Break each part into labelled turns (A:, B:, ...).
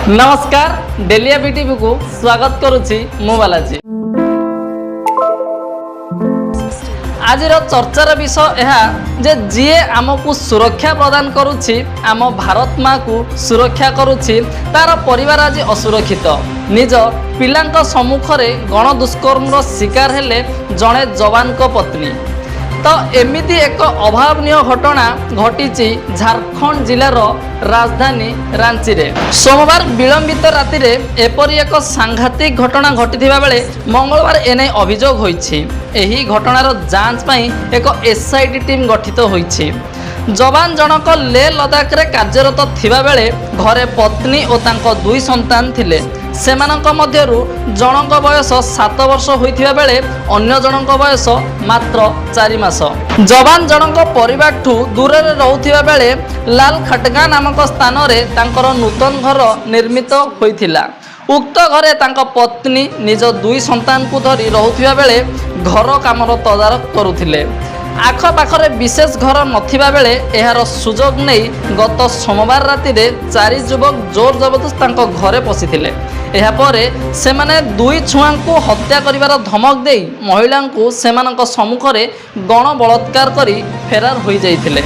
A: नमस्कार dahlia BTV को स्वागत करुछि मु बालाजी। आज चर्चार विषय यह जे जीए आमको सुरक्षा प्रदान करुछि आम भारत माँ को सुरक्षा करुछि तार परिवार आज असुरक्षित निज पिलांक सम्मुखरे गण दुष्कर्म शिकार हेले जड़े जवान को पत्नी। तो एमिति एक अभावनीय घटना घटी झारखंड जिलार राजधानी रांची रे सोमवार विलंबित राति रे एपरी एक सांघातिक घटना घटी बेले मंगलवार एने अभियोग होईछि। एही घटनार जांच पई एक एसआईटी टीम गठित होईछि। जवान जनक ले लदाख रे कार्यरत थिबा बेले घरे पत्नी और तांको दुई संतान थिले। सेमानक मध्यरु जनक बयस 7 वर्ष होइथिबा बेले अन्य जनक बयस मात्र 4 मास। जवान जनक परिवार ठू दूर रे रहउथिबा बेले लाल खटगा नामक स्थान रे तांकर नूतन घर निर्मित होइथिला। उक्त घरे तांको पत्नी निज दुई संतान को धरी रहउथिबा बेले घर कामर तदारक करुथिले। आखपाखरे विशेष घर नथिबा बेले एहार सुजोग नहीं गत सोमवार राति रे 4 युवक जोर जबरदस्त तांको घरे पशिथिले। एहा परे सेमाने दुई छुआ को हत्या करिवार धमक देई महिला को सेमानक सम्मुखरे गण बलात्कार करी फेरार होई जाइथिले।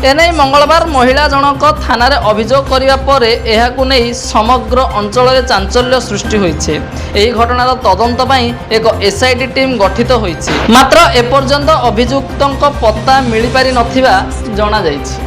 A: एने मंगलवार महिला जनक थाना रे अभियोग करिवा परे एहाकु नै समग्र अंचल रे चांचल्य सृष्टि होइछे। एही घटनार तदंत पई एक एसआईटी टीम गठित होइछे। मात्र एपर्यंत अभियुक्तक पत्ता मिली पारि नथिबा जणा जाइछे।